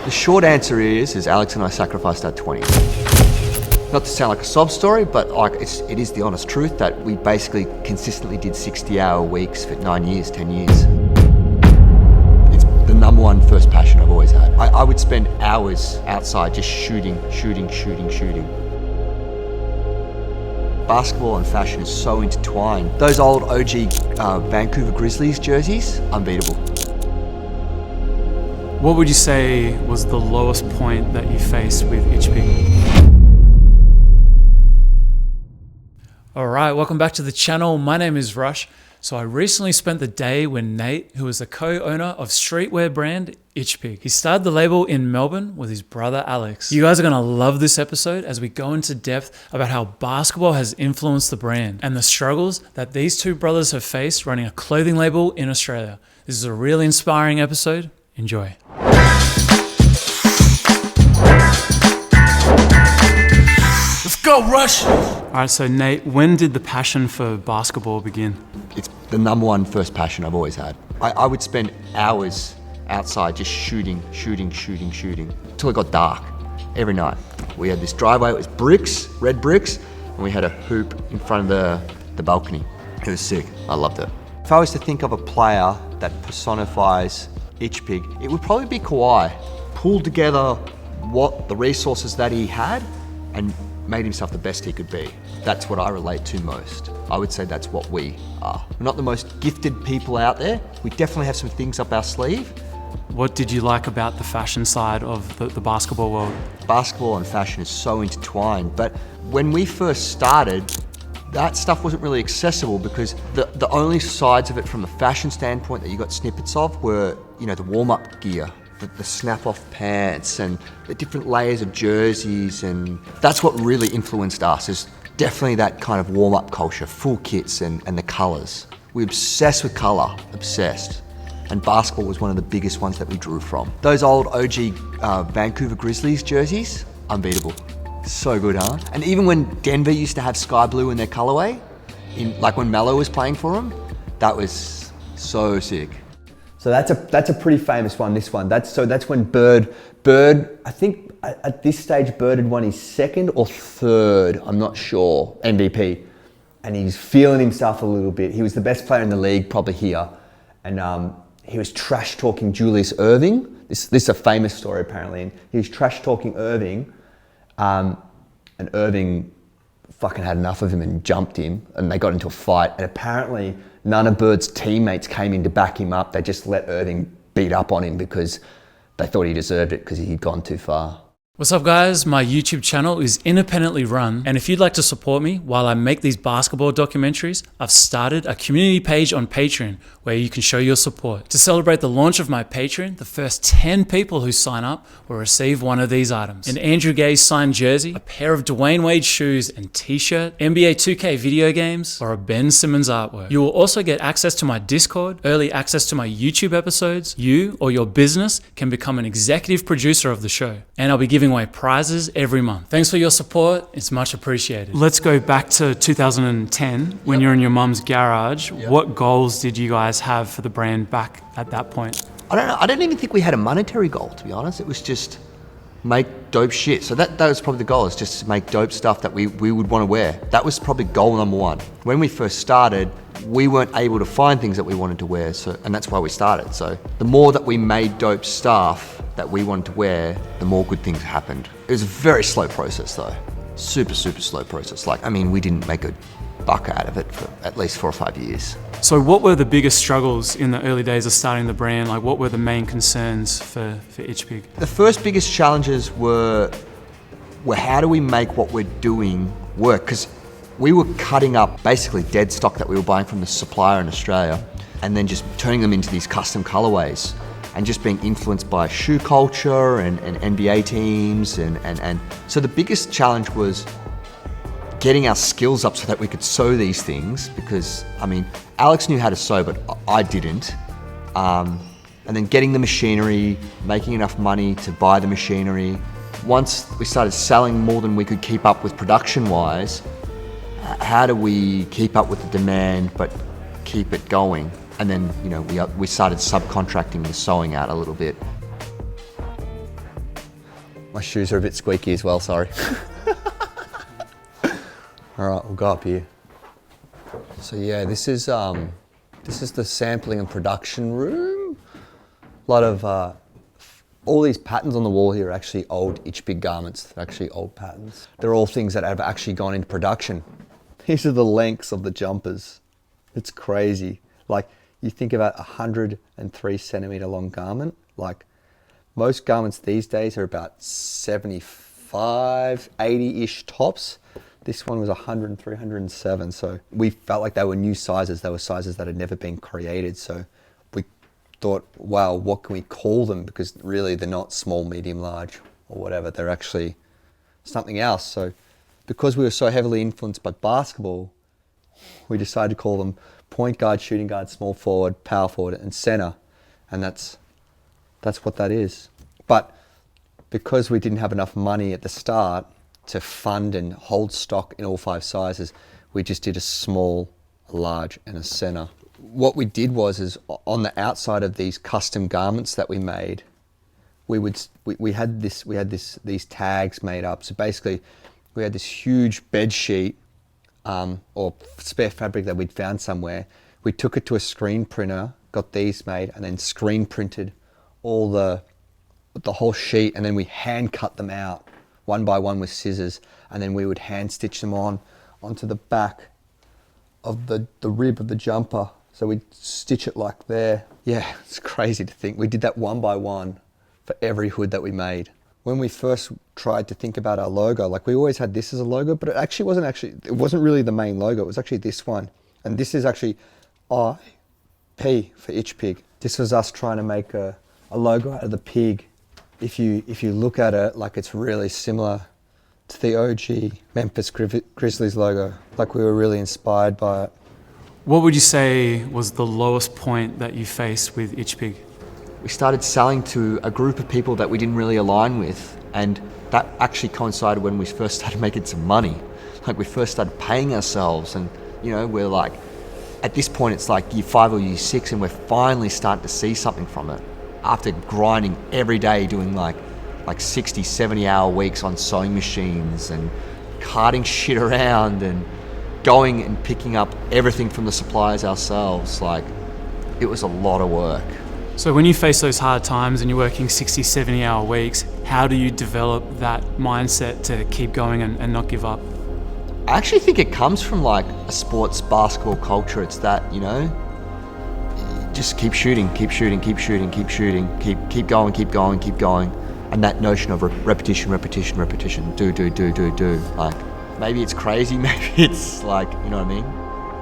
The short answer is Alex and I sacrificed our 20s. Not to sound like a sob story, but like it is the honest truth that we basically consistently did 60-hour weeks for 9 years, 10 years. It's the number one first passion I've always had. I would spend hours outside just shooting. Basketball and fashion is so intertwined. Those old OG Vancouver Grizzlies jerseys, unbeatable. What would you say was the lowest point that you faced with Ichpig? Alright, welcome back to the channel. My name is Rush. So I recently spent the day with Nate, who is the co-owner of streetwear brand Ichpig. He started the label in Melbourne with his brother Alex. You guys are gonna love this episode as we go into depth about how basketball has influenced the brand and the struggles that these two brothers have faced running a clothing label in Australia. This is a really inspiring episode. Enjoy. Let's go, Rush! Alright, so Nate, when did the passion for basketball begin? It's the number one first passion I've always had. I would spend hours outside just shooting until it got dark every night. We had this driveway, it was bricks, red bricks, and we had a hoop in front of the balcony. It was sick, I loved it. If I was to think of a player that personifies Ichpig, it would probably be Kawhi. Pulled together what the resources that he had and made himself the best he could be. That's what I relate to most. I would say that's what we are. We're not the most gifted people out there. We definitely have some things up our sleeve. What did you like about the fashion side of the basketball world? Basketball and fashion is so intertwined, but when we first started, that stuff wasn't really accessible because the only sides of it from a fashion standpoint that you got snippets of were, you know, the warm-up gear, the snap-off pants and the different layers of jerseys, and that's what really influenced us, is definitely that kind of warm-up culture, full kits and the colours. We're obsessed with colour, obsessed. And basketball was one of the biggest ones that we drew from. Those old OG Vancouver Grizzlies jerseys, unbeatable. So good, huh? And even when Denver used to have sky blue in their colorway, like when Melo was playing for them, that was so sick. So that's a pretty famous one, this one. That's when Bird, I think at this stage Bird had won his second or third, I'm not sure, MVP. And he's feeling himself a little bit. He was the best player in the league probably here. And he was trash talking Julius Irving. This is a famous story apparently. And he was trash talking Irving. And Irving fucking had enough of him and jumped him, and they got into a fight. And apparently none of Bird's teammates came in to back him up. They just let Irving beat up on him because they thought he deserved it because he'd gone too far. What's up guys, my YouTube channel is independently run, and if you'd like to support me while I make these basketball documentaries, I've started a community page on Patreon where you can show your support. To celebrate the launch of my Patreon, the first 10 people who sign up will receive one of these items: an Andrew Gay signed jersey, a pair of Dwayne Wade shoes and t-shirt, NBA 2K video games, or a Ben Simmons artwork. You will also get access to my Discord, early access to my YouTube episodes. You or your business can become an executive producer of the show, and I'll be giving away prizes every month. Thanks for your support, it's much appreciated. Let's go back to 2010 when you're in your mum's garage. What goals did you guys have for the brand back at that point? I don't know, I don't even think we had a monetary goal, to be honest. It was just make dope shit. So that was probably the goal, is just to make dope stuff that we would want to wear. That was probably goal number one. When we first started, we weren't able to find things that we wanted to wear, and that's why we started. So the more that we made dope stuff that we wanted to wear, the more good things happened. It was a very slow process though. Super slow process. Like, I mean, we didn't make a buck out of it for at least 4 or 5 years. So what were the biggest struggles in the early days of starting the brand? Like, what were the main concerns for Ichpig? The first biggest challenges were how do we make what we're doing work? Because we were cutting up basically dead stock that we were buying from the supplier in Australia and then just turning them into these custom colorways and just being influenced by shoe culture and NBA teams. And so the biggest challenge was getting our skills up so that we could sew these things, because, I mean, Alex knew how to sew, but I didn't. And then getting the machinery, making enough money to buy the machinery. Once we started selling more than we could keep up with production-wise, how do we keep up with the demand but keep it going? And then, you know, we started subcontracting the sewing out a little bit. My shoes are a bit squeaky as well, sorry. All right, we'll go up here. So yeah, this is the sampling and production room. A lot of, all these patterns on the wall here are actually old Ichpig garments. They're actually old patterns. They're all things that have actually gone into production. These are the lengths of the jumpers. It's crazy. Like, you think about a 103 centimeter long garment, like most garments these days are about 75, 80-ish tops. This one was 103, 107. So we felt like they were new sizes. They were sizes that had never been created. So we thought, wow, what can we call them? Because really they're not small, medium, large or whatever. They're actually something else. So because we were so heavily influenced by basketball, we decided to call them point guard, shooting guard, small forward, power forward, and center. And that's what that is. But because we didn't have enough money at the start to fund and hold stock in all 5 sizes, we just did a small, a large, and a center. What we did was on the outside of these custom garments that we made, we had these tags made up. So basically, we had this huge bed sheet or spare fabric that we'd found somewhere. We took it to a screen printer, got these made, and then screen printed all the whole sheet, and then we hand cut them out one by one with scissors, and then we would hand stitch them onto the back of the rib of the jumper. So we'd stitch it like there. Yeah, it's crazy to think. We did that one by one for every hood that we made. When we first tried to think about our logo, like we always had this as a logo, but it wasn't really the main logo. It was actually this one. And this is actually IP for Ichpig. This was us trying to make a logo out of the pig. If you look at it, like it's really similar to the OG Memphis Grizzlies logo. Like we were really inspired by it. What would you say was the lowest point that you faced with Ichpig? We started selling to a group of people that we didn't really align with, and that actually coincided when we first started making some money. Like we first started paying ourselves, and we're like, at this point it's like year 5 or year 6, and we're finally starting to see something from it. After grinding every day, doing like 60, 70 hour weeks on sewing machines and carting shit around and going and picking up everything from the suppliers ourselves, like it was a lot of work. So when you face those hard times and you're working 60, 70 hour weeks, how do you develop that mindset to keep going and not give up? I actually think it comes from like a sports basketball culture. It's that, just keep shooting, keep going. And that notion of repetition, do. Like, maybe it's crazy, maybe it's like, you know what I mean?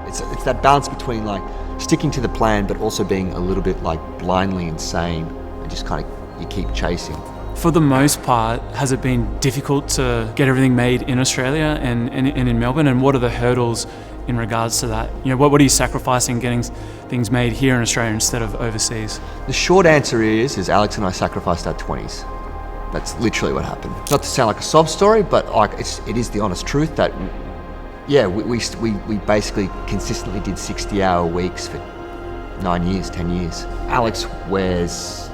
It's that balance between like sticking to the plan, but also being a little bit like blindly insane and just kind of, you keep chasing. For the most part, has it been difficult to get everything made in Australia and in Melbourne? And what are the hurdles in regards to that? What are you sacrificing getting things made here in Australia instead of overseas? The short answer is Alex and I sacrificed our 20s. That's literally what happened. Not to sound like a sob story, but like it is the honest truth that, yeah, we basically consistently did 60-hour weeks for 9 years, 10 years. Alex wears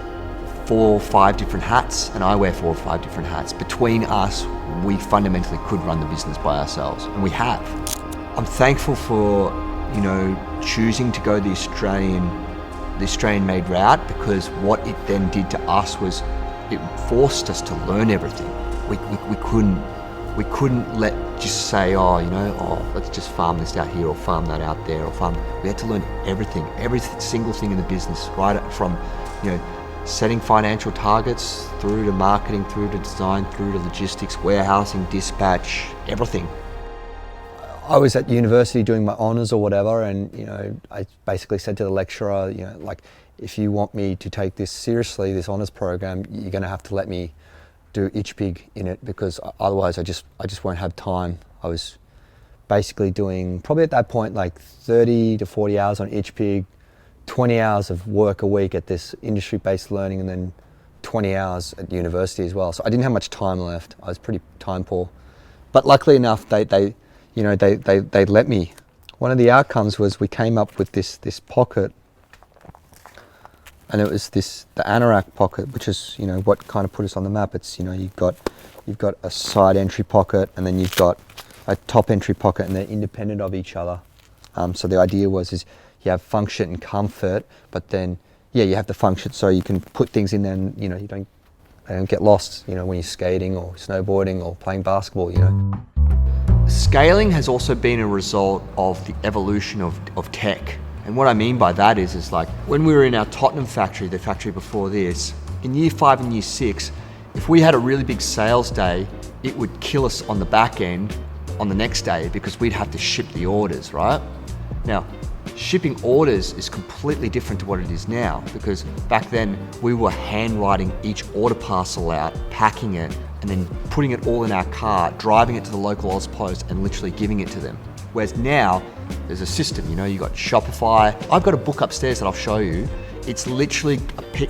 4 or 5 different hats, and I wear 4 or 5 different hats. Between us, we fundamentally could run the business by ourselves, and we have. I'm thankful for, choosing to go the Australian-made route, because what it then did to us was it forced us to learn everything. We couldn't just say, let's just farm this out here or farm that out there We had to learn everything, every single thing in the business, right from, setting financial targets through to marketing, through to design, through to logistics, warehousing, dispatch, everything. I was at university doing my honours or whatever, and I basically said to the lecturer, if you want me to take this seriously, this honours program, you're going to have to let me do Ichpig in it, because otherwise I just won't have time. I was basically doing probably at that point like 30 to 40 hours on Ichpig, 20 hours of work a week at this industry-based learning, and then 20 hours at university as well. So I didn't have much time left. I was pretty time poor, but luckily enough, they let me. One of the outcomes was we came up with this pocket, and it was the anorak pocket, which is what kind of put us on the map. It's you've got you've got a side entry pocket, and then you've got a top entry pocket, and they're independent of each other. So the idea is you have function and comfort, but then you have the function so you can put things in there, and they don't get lost, when you're skating or snowboarding or playing basketball, Scaling has also been a result of the evolution of tech. And what I mean by that is like when we were in our Tottenham factory, the factory before this, in year 5 and year 6, if we had a really big sales day, it would kill us on the back end on the next day because we'd have to ship the orders, right? Now, shipping orders is completely different to what it is now, because back then we were handwriting each order parcel out, packing it, and then putting it all in our car, driving it to the local AusPost and literally giving it to them. Whereas now, there's a system, you got Shopify. I've got a book upstairs that I'll show you. It's literally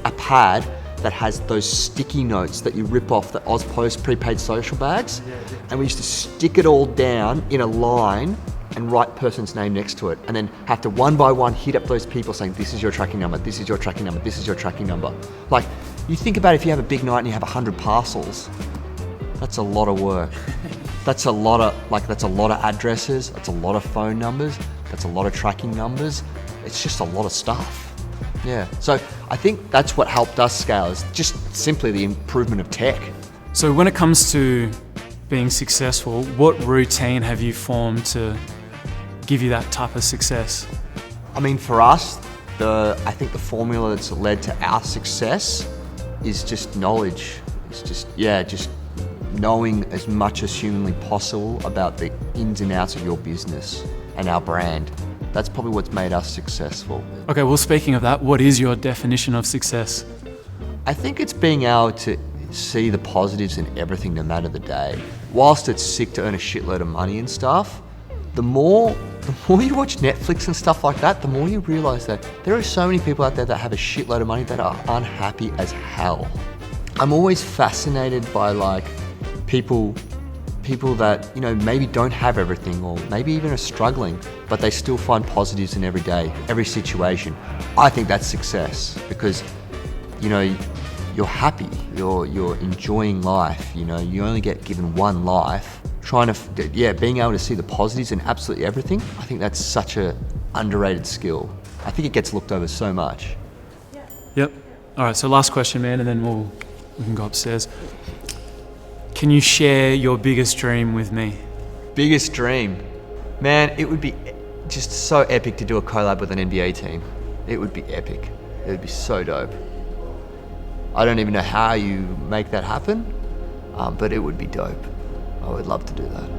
a pad that has those sticky notes that you rip off the AusPost prepaid social bags. And we used to stick it all down in a line and write person's name next to it, and then have to one by one hit up those people saying, this is your tracking number, this is your tracking number, this is your tracking number. Like, you think about if you have a big night and you have 100 parcels, that's a lot of work. That's a lot of addresses, that's a lot of phone numbers, that's a lot of tracking numbers. It's just a lot of stuff. Yeah, so I think that's what helped us scale, is just simply the improvement of tech. So when it comes to being successful, what routine have you formed to give you that type of success? I mean, for us, I think the formula that's led to our success is just knowledge. It's just knowing as much as humanly possible about the ins and outs of your business and our brand. That's probably what's made us successful. Okay, well, speaking of that, what is your definition of success? I think it's being able to see the positives in everything, no matter the day. Whilst it's sick to earn a shitload of money and stuff, the more you watch Netflix and stuff like that, the more you realize that there are so many people out there that have a shitload of money that are unhappy as hell. I'm always fascinated by like people that, maybe don't have everything, or maybe even are struggling, but they still find positives in every day, every situation. I think that's success, because, you're happy, you're enjoying life, you only get given one life. Being able to see the positives in absolutely everything, I think that's such a underrated skill. I think it gets looked over so much. Yep. All right, so last question, man, and then we can go upstairs. Can you share your biggest dream with me? Biggest dream? Man, it would be just so epic to do a collab with an NBA team. It would be epic. It would be so dope. I don't even know how you make that happen, but it would be dope. I would love to do that.